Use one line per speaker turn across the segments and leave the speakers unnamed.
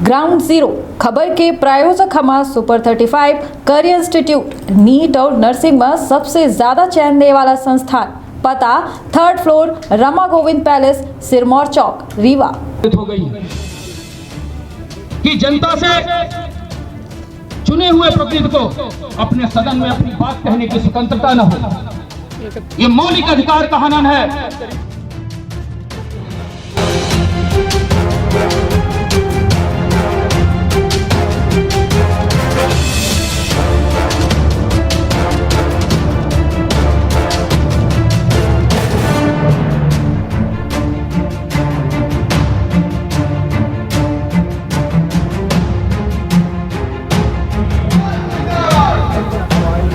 Ground zero खबर के प्रायोजक हमारा सुपर 35 करियर इंस्टीट्यूट नीट और नर्सिंग में सबसे ज्यादा चयन देने वाला संस्थान। पता 3rd floor Rama Govind palace, Sirmaur Chowk, Rewa.
हो गई कि जनता से चुने हुए प्रतिनिधि को अपने सदन में अपनी बात कहने की स्वतंत्रता न हो, ये मौलिक अधिकार का हनन है।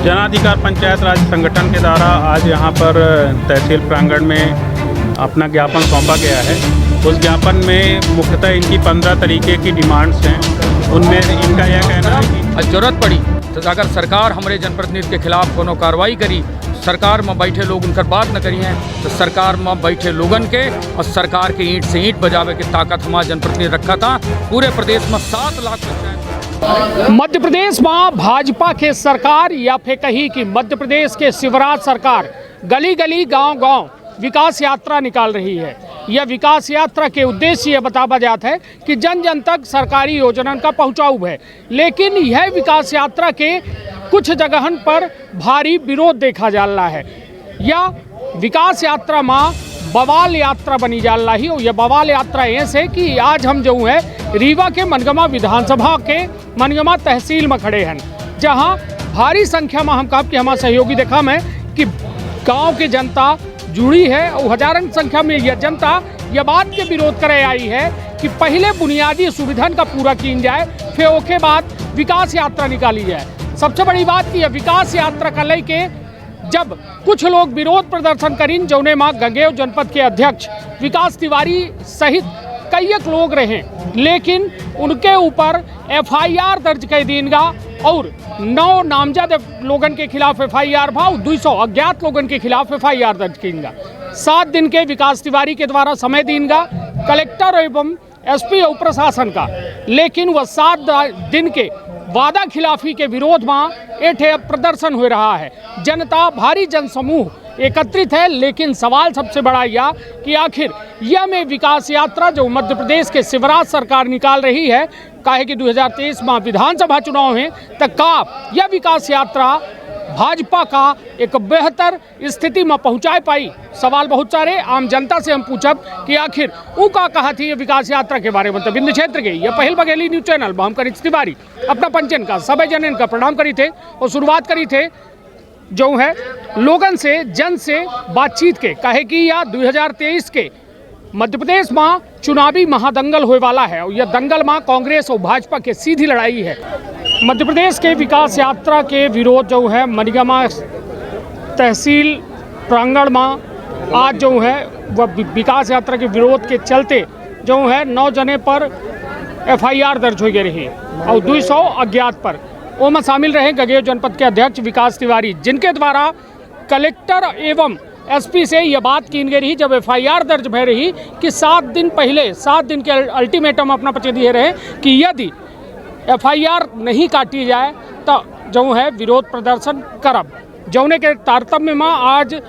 जनाधिकार पंचायत राज संगठन के द्वारा आज यहाँ पर तहसील प्रांगण में अपना ज्ञापन सौंपा गया है। उस ज्ञापन में मुख्यतः इनकी 15 तरीके की डिमांड्स हैं। उनमें इनका यह कहना है कि
जरूरत पड़ी तो अगर सरकार हमारे जनप्रतिनिधि के खिलाफ कोनो कार्रवाई करी, सरकार में बैठे लोग उनकर बात न करी हैं तो सरकार में बैठे लोगन के और सरकार के ईंट से ईंट बजावे की ताकत हमारा जनप्रतिनिधि रखा था। पूरे प्रदेश में 7 लाख पंचायत।
मध्य प्रदेश में भाजपा के सरकार या फिर कही कि मध्य प्रदेश के शिवराज सरकार गली गली गांव गांव विकास यात्रा निकाल रही है। यह विकास यात्रा के उद्देश्य यह बताया जाता है कि जन जन तक सरकारी योजना का पहुंचाव है, लेकिन यह विकास यात्रा के कुछ जगहन पर भारी विरोध देखा जा रहा है। यह विकास यात्रा में बवाल यात्रा बनी जा रही है। यह बवाल यात्रा ऐसे कि आज हम जो है रीवा के मनगमा विधानसभा के मनगमा तहसील में खड़े हैं, जहां भारी संख्या में हम कहा कि हमारे सहयोगी देखा में कि गांव की जनता जुड़ी है और हजारों संख्या में यह जनता यह बात के विरोध करे आई है कि पहले बुनियादी सुविधान का पूरा की जाए, फिर उसके बाद विकास यात्रा निकाली जाए। सबसे बड़ी बात कि यह विकास यात्रा का लेके जब कुछ लोग विरोध प्रदर्शन करीन, जौने माँ गंगेव जनपद के अध्यक्ष विकास तिवारी सहित कई लोग रहे, लेकिन उनके ऊपर FIR दर्ज कर दीनगा और 9 नामजद लोगन के खिलाफ FIR भाव 200 अज्ञात लोगन के खिलाफ FIR दर्ज करेंगा। 7 दिन के विकास तिवारी के द्वारा समय दीनगा कलेक्टर एवं SP और प्रशासन का, लेकिन वह 7 दिन के वादा खिलाफी के विरोध में एठे प्रदर्शन हो रहा है। जनता भारी जनसमूह एकत्रित है, लेकिन सवाल सबसे बड़ा यह कि आखिर यह में विकास यात्रा जो मध्य प्रदेश के शिवराज सरकार निकाल रही है, काहे कि 2023 में विधानसभा चुनाव है, तक का यह विकास यात्रा भाजपा का एक बेहतर स्थिति में पहुंचाए पाई। सवाल बहुत सारे आम जनता से हम पूछब कि आखिर वो का कहा थी ये विकास यात्रा के बारे में। तो बिंदु क्षेत्र के यह पहल बघेली न्यूज चैनल हम करी तिवारी अपना पंचन का सभी जन का प्रणाम करी थे और शुरुआत करी थे जो है लोगन से जन से बातचीत के, कहे कि यह 2023 के मध्य प्रदेश में चुनावी महादंगल होने वाला है और यह दंगल में कांग्रेस और भाजपा के सीधी लड़ाई है। मध्य प्रदेश के विकास यात्रा के विरोध जो है मनगमा तहसील प्रांगण में आज जो है वह विकास यात्रा के विरोध के चलते जो है 9 जने पर FIR दर्ज हो गई रही और 200 अज्ञात पर वो में शामिल रहे गंगेव जनपद के अध्यक्ष विकास तिवारी, जिनके द्वारा कलेक्टर एवं SP से यह बात की गई रही जब FIR दर्ज भय रही कि 7 दिन पहले 7 दिन के अल्टीमेटम अपना पचे दिए रहे कि यदि FIR नहीं काटी जाए तो जो है विरोध प्रदर्शन करब। जौने के तारतम्य में आज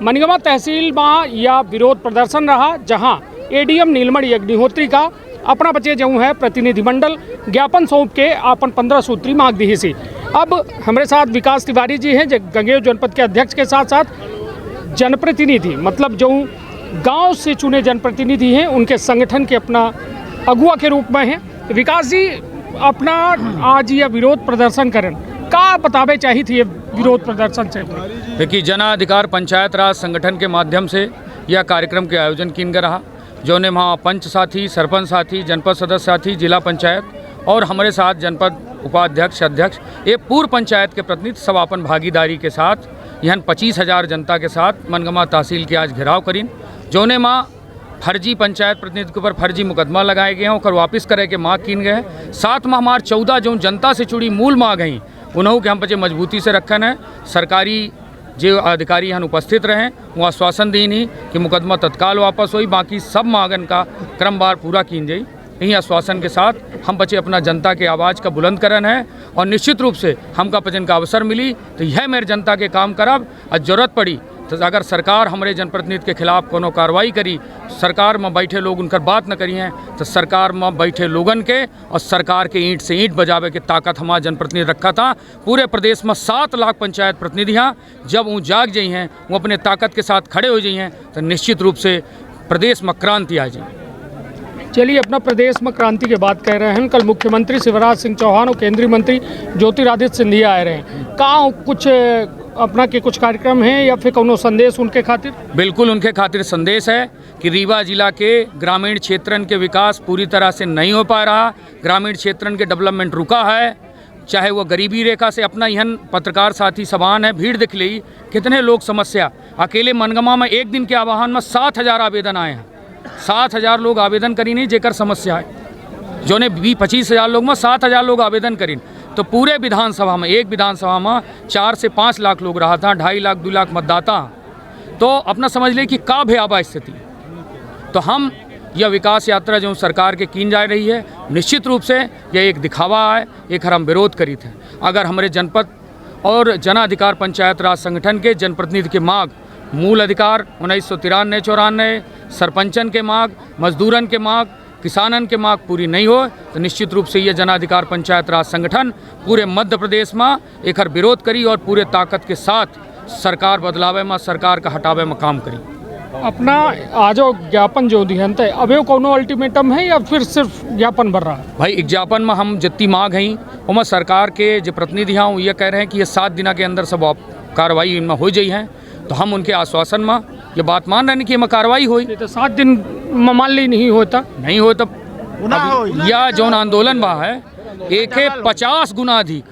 मनगमा तहसील में यह विरोध प्रदर्शन रहा, जहां ADM नीलमणि अग्निहोत्री का अपना बच्चे जो है प्रतिनिधिमंडल ज्ञापन सौंप के अपन 15 सूत्री मांग दी सी। अब हमारे साथ विकास तिवारी जी हैं जो गंगेव जनपद के अध्यक्ष के साथ साथ जनप्रतिनिधि, मतलब जो गांव से चुने जनप्रतिनिधि हैं उनके संगठन के अपना अगुआ के रूप में हैं। विकास जी, अपना आज यह विरोध प्रदर्शन करें का बतावे चाहिए थी ये विरोध प्रदर्शन से?
देखिए, जनाधिकार पंचायत राज संगठन के माध्यम से यह कार्यक्रम के आयोजन किन रहा, जौने वहाँ पंच साथी, सरपंच साथी, जनपद सदस्य साथी, जिला पंचायत और हमारे साथ जनपद उपाध्यक्ष, अध्यक्ष, ये पूर्व पंचायत के प्रतिनिधि सब अपन भागीदारी के साथ यहाँ 25,000 जनता के साथ मनगमा तहसील के आज घेराव करीन, जौने माँ फर्जी पंचायत प्रतिनिधि के ऊपर फर्जी मुकदमा लगाए गए हैं और वापस करे के मांग किन गए हैं। साथ में हमारे 14 जो जनता से जुड़ी मूल मांग हैं उन्हों के हम बच्चे मजबूती से रखन है। सरकारी जो अधिकारी यहाँ उपस्थित रहें वो आश्वासन दी नहीं कि मुकदमा तत्काल वापस हुई, बाकी सब मांगन का क्रमवार पूरा की जाए। यही आश्वासन के साथ हम बचे अपना जनता के आवाज़ का बुलंद करन है और निश्चित रूप से हमका पचन का अवसर मिली तो यह मेरे जनता के काम करब और जरूरत पड़ी तो अगर सरकार हमारे जनप्रतिनिधि के खिलाफ कोनो कार्रवाई करी, सरकार में बैठे लोग उनकर बात न करी हैं तो सरकार में बैठे लोगन के और सरकार के ईंट से ईंट बजावे के ताकत हमारा जनप्रतिनिधि रखा था। पूरे प्रदेश में 7 लाख पंचायत प्रतिनिधियाँ जब वो जाग जाई हैं, वो अपने ताकत के साथ खड़े हो जाई हैं तो निश्चित रूप से प्रदेश में क्रांति आ जाए।
चलिए, अपना प्रदेश में क्रांति की बात कह रहे हैं। कल मुख्यमंत्री शिवराज सिंह चौहान और केंद्रीय मंत्री ज्योतिरादित्य सिंधिया आए रहे हैं। कहाँ कुछ अपना के कुछ कार्यक्रम हैं या फिर कोनो संदेश उनके खातिर?
बिल्कुल उनके खातिर संदेश है कि रीवा जिला के ग्रामीण क्षेत्रन के विकास पूरी तरह से नहीं हो पा रहा। ग्रामीण क्षेत्रन के डेवलपमेंट रुका है, चाहे वो गरीबी रेखा से अपना यहन पत्रकार साथी सबान है, भीड़ दिख ली कितने लोग समस्या। अकेले मनगमा में एक दिन के आवाहन में 7,000 आवेदन आए हैं। 7,000 लोग आवेदन करी नहीं जेकर समस्या है, जो ने 25,000 लोग में 7,000 लोग आवेदन करी। तो पूरे विधानसभा में, एक विधानसभा में 4 से 5 लाख लोग रहा था, 2.5 लाख 2 लाख मतदाता। तो अपना समझ ले कि का भयावह स्थिति। तो हम यह विकास यात्रा जो सरकार के कीन जा रही है, निश्चित रूप से यह एक दिखावा है, एक हम विरोध करी थे। अगर हमारे जनपद और जन अधिकार पंचायत राज संगठन के जनप्रतिनिधि के मांग, मूल अधिकार 1993-94, सरपंचन के मांग, मजदूरन के मांग, किसानन के मांग पूरी नहीं हो तो निश्चित रूप से ये जन अधिकार पंचायत राज संगठन पूरे मध्य प्रदेश में एक विरोध करी और पूरे ताकत के साथ सरकार बदलावे में, सरकार का हटावे में काम करी।
अपना आज ज्ञापन जो दिहंत है, अब ये कोनो अल्टीमेटम है या फिर सिर्फ ज्ञापन भर रहा है? भाई,
ज्ञापन में हम जितनी मांग हैं उनमें सरकार के जो प्रतिनिधि हैं ये कह रहे हैं कि ये 7 दिन के अंदर सब कार्रवाई इनमें हो जाई है। तो हम उनके आश्वासन में ये बात मान रहे हैं कि इनमें कार्रवाई हुई।
तो 7 दिन में मान ली नहीं होता या जौन आंदोलन वहाँ है एक 50 गुना अधिक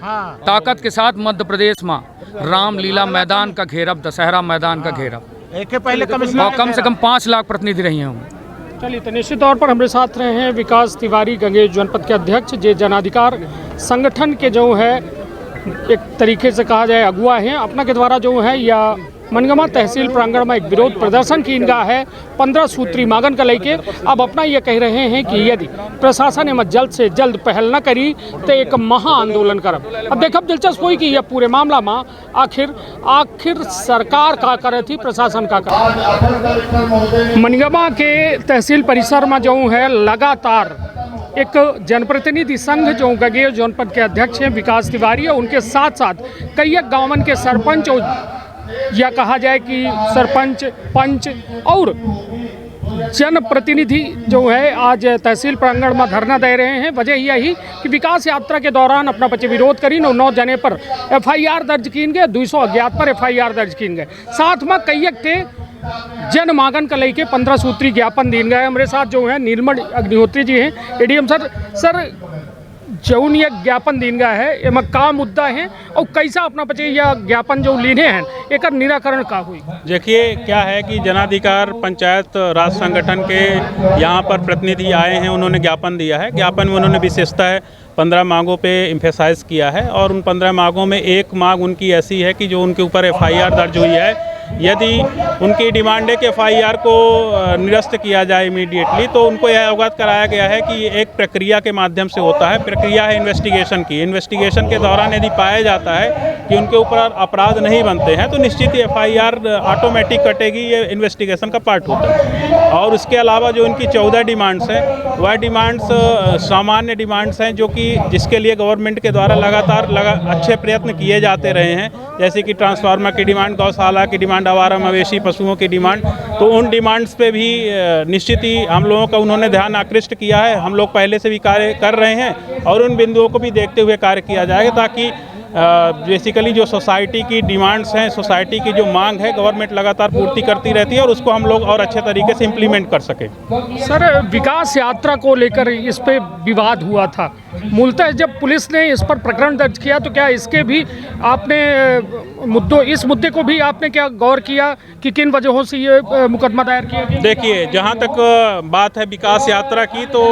ताकत के साथ मध्य प्रदेश में रामलीला मैदान का घेरब, दशहरा मैदान का घेरब, पहले
और कम से कम 5 लाख प्रतिनिधि रही हैं।
चलिए, तो निश्चित तौर पर हमारे साथ रहे हैं विकास तिवारी, गंगेश जनपद के अध्यक्ष, जे जनाधिकार संगठन के जो है एक तरीके से कहा जाए अगुआ हैं। अपना के द्वारा जो है या मनगमा तहसील प्रांगण में एक विरोध प्रदर्शन की इनका है 15 सूत्री मांगन का लेके। अब अपना ये कह रहे हैं कि यदि प्रशासन में जल्द से जल्द पहल न करी तो एक महा आंदोलन करब। अब देखब दिलचस्प हुई कि यह पूरे मामला में आखिर सरकार का करे थी, प्रशासन का करे। मनगमा के तहसील परिसर में जो है लगातार एक जनप्रतिनिधि संघ जो गंगेश जनपद के अध्यक्ष हैं विकास तिवारी है, उनके साथ साथ कई गाँवन के सरपंच या कहा जाए कि सरपंच, पंच और जनप्रतिनिधि जो है आज तहसील प्रांगण में धरना दे रहे हैं। वजह यही कि विकास यात्रा के दौरान अपना बच्चे विरोध करी 9 जने पर FIR दर्ज किन गए, 200 अज्ञात पर FIR दर्ज किन गए। साथ में कई थे जन मांगन का लेके 15 सूत्री ज्ञापन दिन गए। हमारे साथ जो है नीलमण अग्निहोत्री जी हैं, ADM सर जौन ये ज्ञापन दिन गया है एम का मुद्दा है और कैसा अपना बचे यह ज्ञापन जो लीने हैं एक निराकरण का हुई?
देखिए, क्या है कि जनाधिकार पंचायत राज संगठन के यहाँ पर प्रतिनिधि आए हैं, उन्होंने ज्ञापन दिया है। ज्ञापन में उन्होंने विशेषता है 15 मांगों पे एम्फेसाइज किया है और उन 15 मांगों में एक मांग उनकी ऐसी है कि जो उनके ऊपर FIR दर्ज हुई है, यदि उनकी डिमांड है कि FIR को निरस्त किया जाए इमीडिएटली, तो उनको यह अवगत कराया गया है कि एक प्रक्रिया के माध्यम से होता है। प्रक्रिया है इन्वेस्टिगेशन की। इन्वेस्टिगेशन के दौरान यदि पाया जाता है कि उनके ऊपर अपराध नहीं बनते हैं तो निश्चित ही FIR ऑटोमेटिक कटेगी, ये इन्वेस्टिगेशन का पार्ट होता है। और उसके अलावा जो इनकी 14 डिमांड्स हैं वह डिमांड्स सामान्य डिमांड्स हैं जो कि जिसके लिए गवर्नमेंट के द्वारा लगातार अच्छे प्रयत्न किए जाते रहे हैं, जैसे कि ट्रांसफार्मर की डिमांड, गौशाला की डिमांड, आवारा मवेशी पशुओं की डिमांड। तो उन डिमांड्स पे भी निश्चित ही हम लोगों का उन्होंने ध्यान आकृष्ट किया है। हम लोग पहले से भी कार्य कर रहे हैं और उन बिंदुओं को भी देखते हुए कार्य किया जाएगा ताकि बेसिकली जो सोसाइटी की डिमांड्स हैं, सोसाइटी की जो मांग है, गवर्नमेंट लगातार पूर्ति करती रहती है और उसको हम लोग और अच्छे तरीके से इम्प्लीमेंट कर सकें।
सर, विकास यात्रा को लेकर इस पे विवाद हुआ था। मूलतः जब पुलिस ने इस पर प्रकरण दर्ज किया तो क्या इसके भी आपने इस मुद्दे को भी आपने क्या गौर किया कि किन वजहों से ये मुकदमा दायर किया गया?
देखिए, जहाँ तक बात है विकास यात्रा की, तो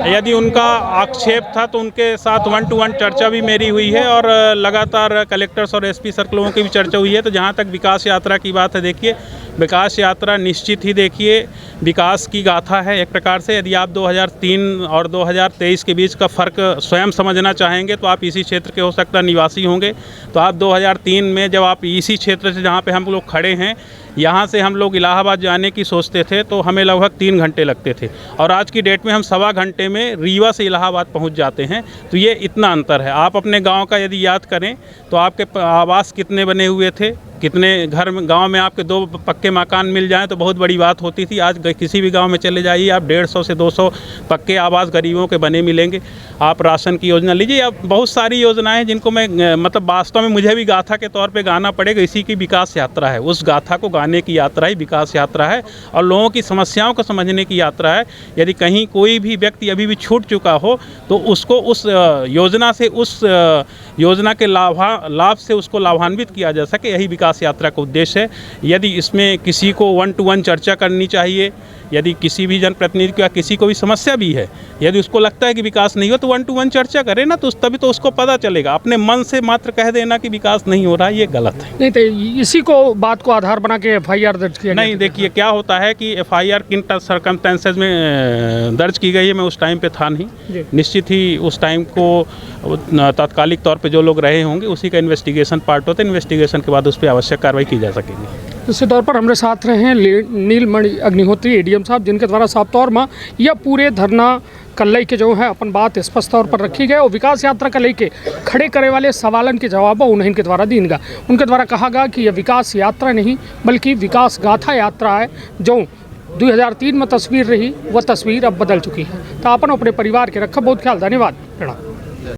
यदि उनका आक्षेप था तो उनके साथ 1-to-1 चर्चा भी मेरी हुई है और लगातार कलेक्टर्स और SP सर्कलों की भी चर्चा हुई है। तो जहाँ तक विकास यात्रा की बात है, देखिए विकास यात्रा निश्चित ही देखिए विकास की गाथा है एक प्रकार से। यदि आप 2003 और 2023 के बीच का फ़र्क स्वयं समझना चाहेंगे तो आप इसी क्षेत्र के हो सकता निवासी होंगे। तो आप 2003 में जब आप इसी क्षेत्र से जहाँ पे हम लोग खड़े हैं, यहाँ से हम लोग इलाहाबाद जाने की सोचते थे तो हमें लगभग 3 घंटे लगते थे, और आज की डेट में हम 1.25 घंटे में रीवा से इलाहाबाद पहुँच जाते हैं। तो ये इतना अंतर है। आप अपने गांव का यदि याद करें तो आपके आवास कितने बने हुए थे, कितने घर में गांव में आपके 2 पक्के मकान मिल जाएं तो बहुत बड़ी बात होती थी। आज किसी भी गांव में चले जाइए, आप 150 से 200 पक्के आवास गरीबों के बने मिलेंगे। आप राशन की योजना लीजिए, अब बहुत सारी योजनाएं हैं जिनको मैं मतलब वास्तव में मुझे भी गाथा के तौर पे गाना पड़ेगा। इसी की विकास यात्रा है, उस गाथा को गाने की यात्रा ही विकास यात्रा है और लोगों की समस्याओं को समझने की यात्रा है। यदि कहीं कोई भी व्यक्ति अभी भी छूट चुका हो तो उसको उस योजना से, उस योजना के लाभ से उसको लाभान्वित किया जा सके, यही विकास यात्रा का उद्देश्य है। यदि इसमें किसी को 1 to 1 चर्चा करनी चाहिए, यदि किसी भी जनप्रतिनिधि को या किसी को भी समस्या भी है, यदि उसको लगता है कि विकास नहीं हो तो 1 to 1 चर्चा करे ना, तो तभी तो उसको पता चलेगा। अपने मन से मात्र कह देना कि विकास नहीं हो रहा है, ये गलत है।
नहीं तो इसी को बात को आधार बना के FIR दर्ज किया
नहीं, देखिए क्या होता है कि FIR किन सर्कमस्टेंसेस में दर्ज की गई है, मैं उस टाइम पे था नहीं। निश्चित ही उस टाइम को तात्कालिक तौर पे जो लोग रहे होंगे उसी का इन्वेस्टिगेशन पार्ट होता है। इन्वेस्टिगेशन के बाद उस पर आवश्यक कार्रवाई की जा सकेगी।
इसी तौर पर हमारे साथ रहे हैं नीलमणि अग्निहोत्री ADM साहब, जिनके द्वारा साफ तौर में यह पूरे धरना कल्लई के जो है अपन बात स्पष्ट तौर पर रखी गई और विकास यात्रा का लेके खड़े करे वाले सवालन के जवाब उन्हें इनके द्वारा दीनगा। उनके द्वारा कहा गया कि यह विकास यात्रा नहीं बल्कि विकास गाथा यात्रा है, जो 2003 में तस्वीर रही वह तस्वीर अब बदल चुकी है। तो अपन अपने परिवार के रखा बहुत ख्याल। धन्यवाद। प्रणाम।